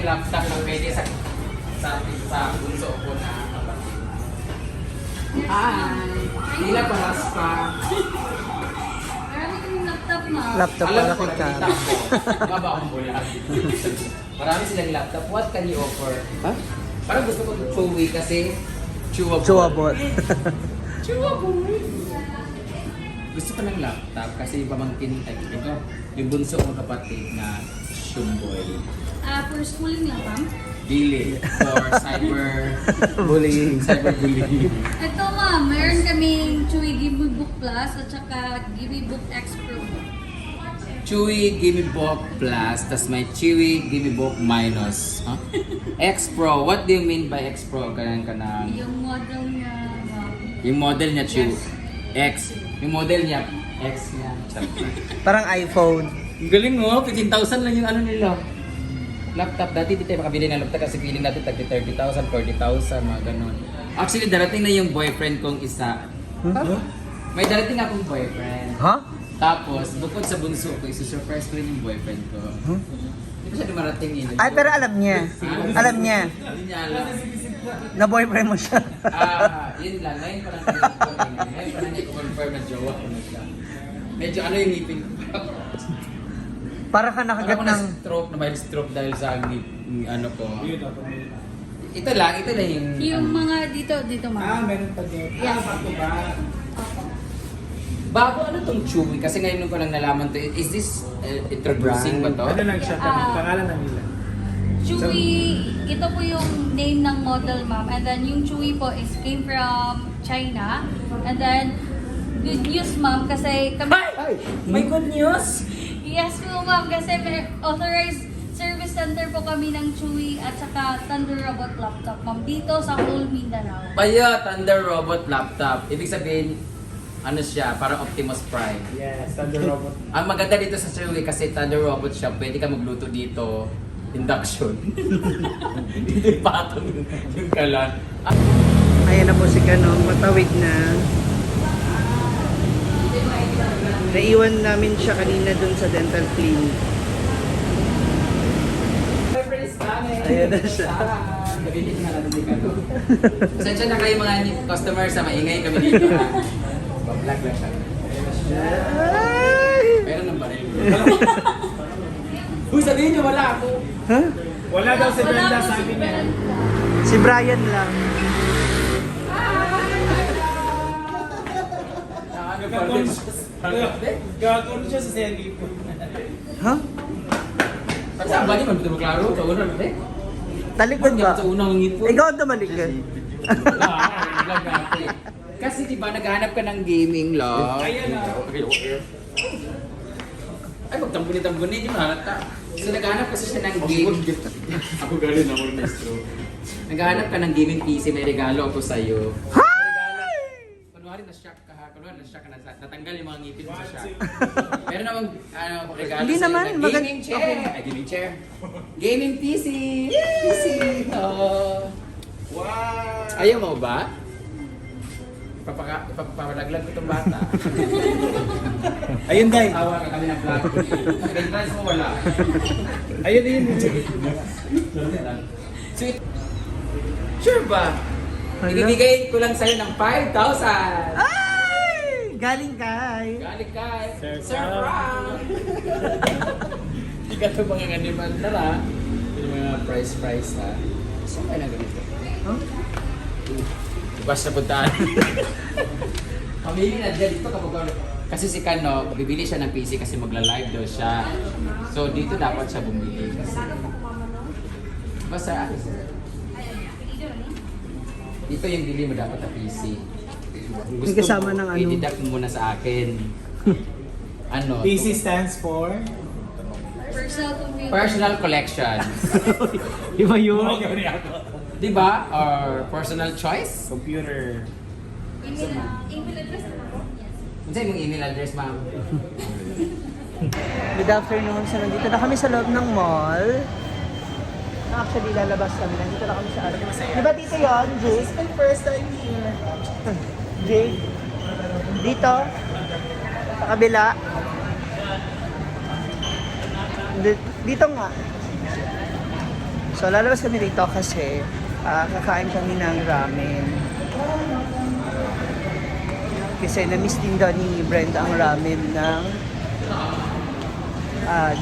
Laptop na pwede sa bunso ko na kapatid. Hi! Hila paras pa. Marami kaming laptop na. Laptop Alam pala ko, kita. nakita ko. Maba akong bulag. Marami silang laptop. What can you offer? Ha? Parang gusto ko chewy kasi chewable. Chewable. Chewable. Gusto ko ng laptop kasi pamangkin ay ito. Yung bunso kong kapatid na Shumboy. For schooling lang, ma'am. Dili. For Bullying. cyberbullying. Ito, ma'am. Meron kaming Chewy Gimme Book Plus at saka Gimme Book X Pro. Chewy Gimme Book Plus, tas may Chewy Gimme Book Minus. Huh? X Pro, what do you mean by X Pro? Kanang Yung model niya, ma'am. yung model niya Chewy. X. Yung model niya X niya. Parang iPhone. Ang galing mo, 15,000 lang yung ano nila. Laptop, dati di tayo makabili ng laptop kasi feeling natin tagdi 30,000, 40,000, mga ganun. Actually, darating na yung boyfriend kong isa. May darating akong boyfriend. Ha? Tapos, bukod sa bunso ko, isusurprise ko rin yung boyfriend ko. Hindi pa siya dumarating yun. Ay, pero alam niya. Alam niya. Hindi niya alam. Na boyfriend mo siya. Yun lang. Ngayon pa lang ngayon pa lang niya confirm na jowa ko na siya. Medyo ano yung ngipin ko. Para ka nakagat Parang ng... stroke na may stroke dahil sa ano ko. Ito lang yung... Yung mga dito, ma'am. Meron pa din. Yes. Bago ba? Bago ano tong Chewy? Kasi ngayon ko lang nalaman to. Is this introducing ba to? Ano lang siya? Pangalan na nila. Chewy, ito po yung name ng model, ma'am. And then yung Chewy po is came from China. And then, good news, ma'am, kasi kami... May good news! Yes po, ma'am, kasi may authorized service center po kami ng Chewy at saka Thunder Robot Laptop, ma'am, dito sa whole Mindanao. Kaya Thunder Robot Laptop. Ibig sabihin, ano siya, parang Optimus Prime. Yes, Thunder Robot. Ang maganda dito sa Chewy kasi Thunder Robot siya, pwede ka magluto dito. Induction. Hindi patong yung kalan. Ayan na po si Ganong, matawid na. Naiwan namin siya kanina dun sa dental clinic. Ayan na siya. Nabibit na natin si Kano. Pasensya na kayo mga customers sa maingay kami dito. Vlog lang siya. Pero nang baril. Uy, sabihin niyo wala ako. Ha? Wala daw si Brenda, po sabi niya. Si Brian lang. Gagawin siya sa Sergi po. Ha? Saan ba niyo? Magbuto maglaro? Sa unang ba? Talikod ba? Sa unang ngipon. Ikaw ang tumalik ka. Vlog natin. Kasi diba naghahanap ka ng gaming lang. Ayan na. Ay, magtambuni-tambuni, di mahalata. So naghahanap kasi siya ng game. Ako galing na mga maestro. Naghahanap ka ng gaming PC, may regalo ako sa'yo. Hi! Kunwari na-shock ka ha, kunwari na-shock ka na, natanggal yung mga ngipin mo sa shock. Meron namang regalo Hindi sa'yo naman, na gaming chair. Ay, gaming chair. Gaming PC! PC! Oh. Wow! Ayaw mo ba? Ipapalaglag ko itong bata. Ayun, Day. Tawa ka kami ng vlog. Entrance mo wala. Ayun, ayun. Sweet. Sure ba? Hala? Ibibigay ko lang sa'yo ng 5,000. Ay! Galing kay. Galing kay Sir Sir Frank. Frank. Hindi ka ito mga animal na ha. Yung mga price ha. Saan kayo na ganito? Huh? Bukas na puntaan. Pamili na dyan dito kapag kasi si Kano, bibili siya ng PC kasi magla-live daw siya. So dito dapat siya bumili kasi. Basta dito yung bili mo dapat na PC. May kasama ng ano? I-deduct mo muna sa akin. Ano? PC stands for? Personal computer. Personal collection. Iba yun. Diba? Or personal choice? Computer. Email address na po? Ano sa'yo mong email address, ma'am? Good afternoon. So, nandito na kami sa loob ng mall. Actually, lalabas kami. Nandito na kami sa ano. Di ba dito yun, Jay? This is my first time here. Jay? Dito? Sa kabila? Dito nga. So lalabas kami dito kasi kakain kami ng ramen. Kasi na-miss din daw ni Brenda ang ramen ng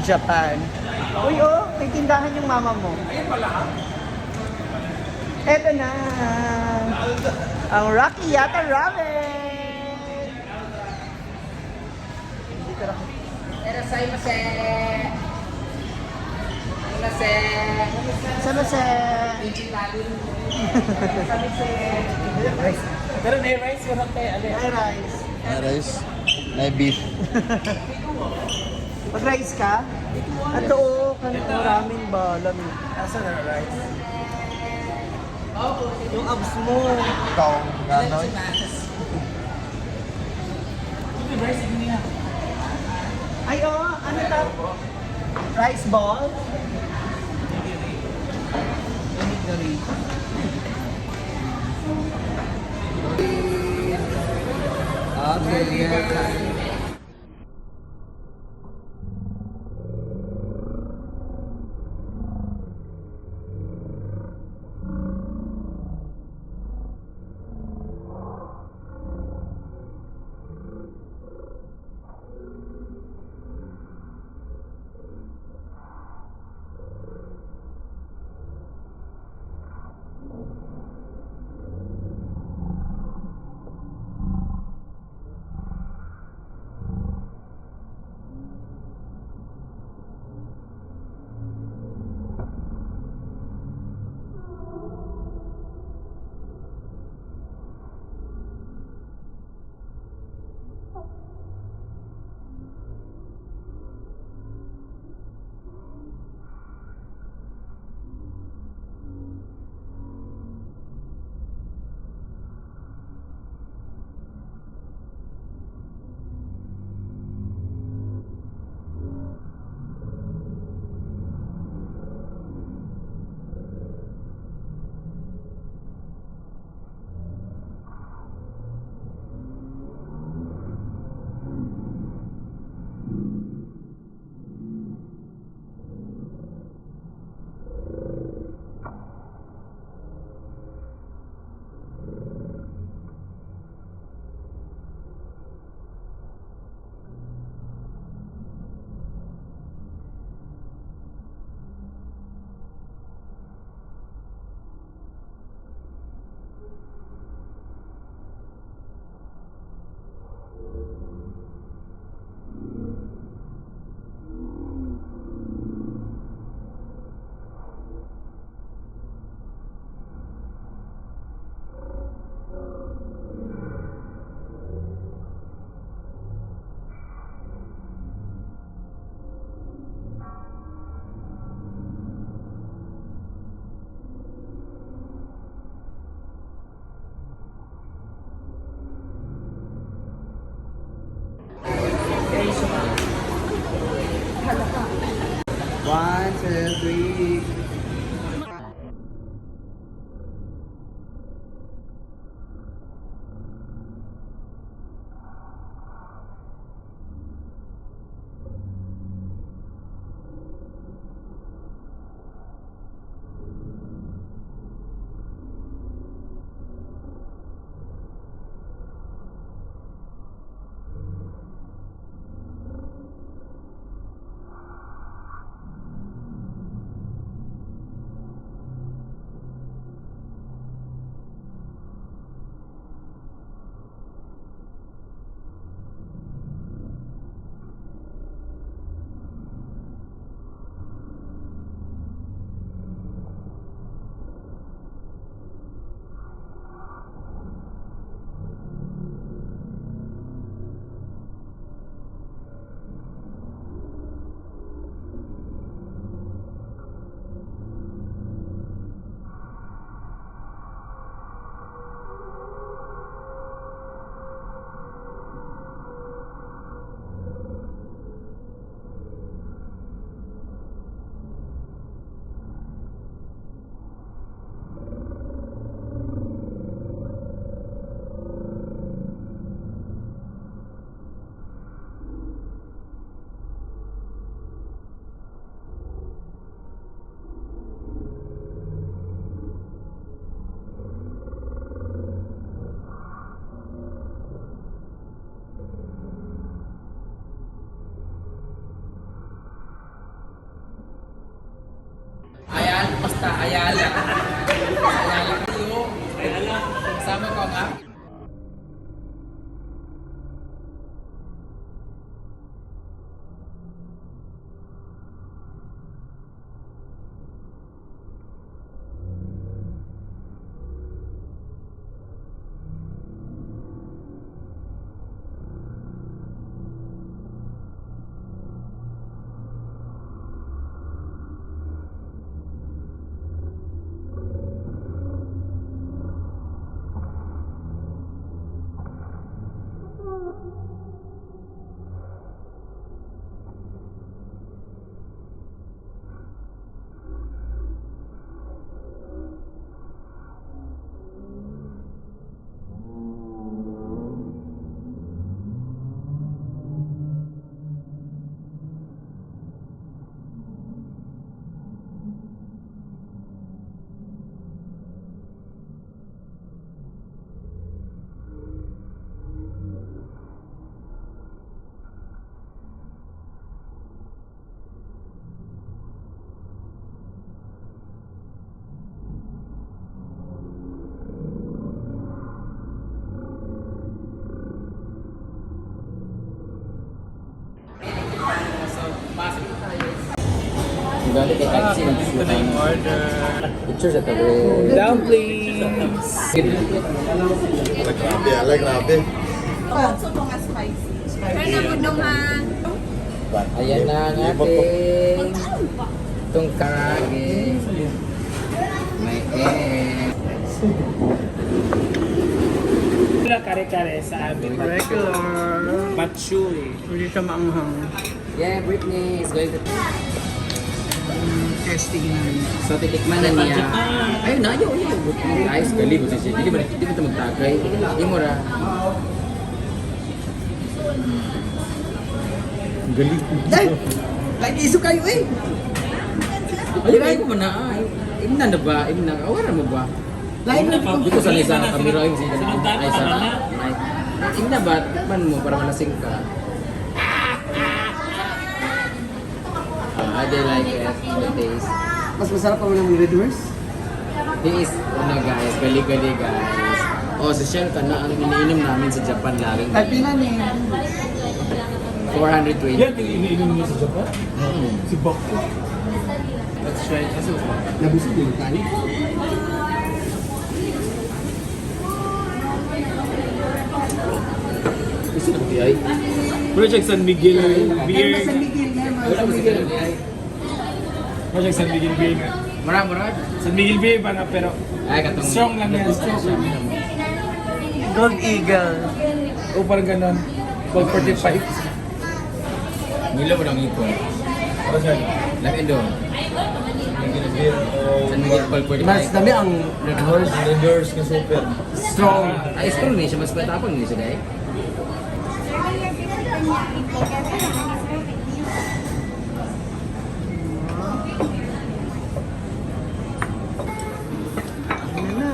Japan. Uy, oh, may tindahan yung mama mo. Ayun pala. Eto na. Ang Rocky Yata Ramen. Dito lang. Erasaimasen! Sama-sama. Pero may rice ko lang tayo. Ay, rice. Rice, may beef. Mag-rice ka? Ato, oh, kanito ramen ba? Lamig. Asa na rice? Yung abs mo. Ikaw, gano'n? Ay, oh, ano to? Rice ball? Okay, Basta, Ayala. Ayala kayo. Kasama ko ang app. Galing kay Taxi. Ito na yung order. Picture sa tabi. Dumplings! Grabe, alay, grabe. Ayan na ang ating itong karage. May egg. Wala kare-kare sa amin. Regular. Patchouli. Hindi siya maanghang. Yeah, Britney is going to... Testing na. So, titikman na niya. Ayun na, ayaw. Guys, gali mo siya. Hindi ba ito magtagay? Hindi mo ra. Gali. Lagi iso kayo eh! Ayun, ayaw mo na. Imna na ba? Imna. Awaran mo ba? Lain na po. Dito sa isa ng kamera yung siya. Ay, sa imna ba? Tikman mo para malasing ka. I do like it. The taste. Mas masarap pa mo ng red horse? This is, guys, gali-gali guys. Oh, sa Shell ka na ang iniinom namin sa Japan laging. Tapinan eh. 420. Yan, iniinom niyo sa Japan? Si Baku. Let's try it. Kasi Nabusog yung kanin. gusto na ko ay. Project San Miguel Beer. San Miguel na. Wala mo siguro ni ay. Project San Miguel Beer. Murag. San Miguel Beer ba na pero Ay, katong... strong lang yan. Strong lang. Gold Eagle. O parang ganon. 1245. Milo mo ng ipon. Para saan? Laki doon. San Miguel Paul 45. Mas dami ang red horse. Red Horse ka super. Strong. Ay, strong niya siya. Mas matapang niya siya dahil. Ano na?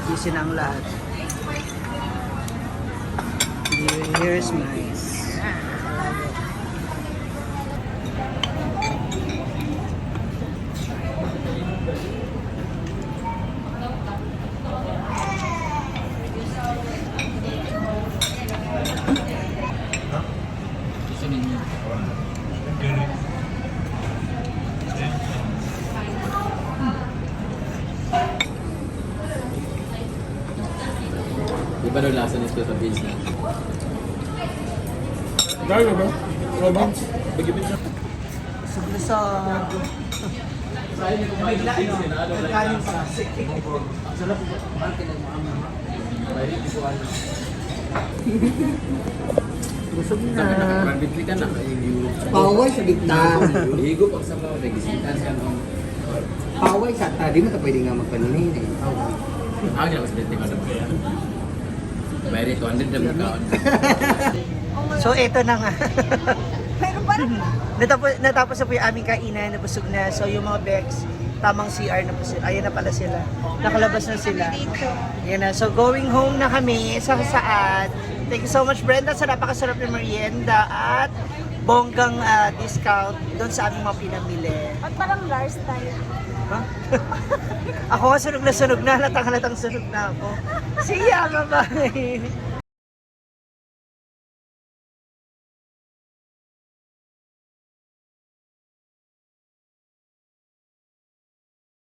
Gisin ang lahat. Here's mine. Gusto ninyo. Di ba daw lasa nito sa beans na? Dahil ba? Robin? Bagipin siya. Sablasag. Kanin sa sarap. Busog na. Barbitli ka na. Paway sa gitna. Higo pag sa bawah. Nagisitan ka nung... Paway sa di mo ta pwede nga magpanunin eh. Ako niya mas bete ka na ba yan? Bayari 200 na magkaon. So eto na nga. natapos na po yung aming kainan, nabusog na. So yung mga Bex, tamang CR na po sila. Ayan na pala sila. Nakalabas na sila. Ayan na. So going home na kami sa saan. Thank you so much Brenda sa napakasarap ng merienda at bonggang discount doon sa aming mga pinamili. At parang Lars tayo. Huh? Ako nga sunog na, halatang sunog na ako. Siya, bye-bye!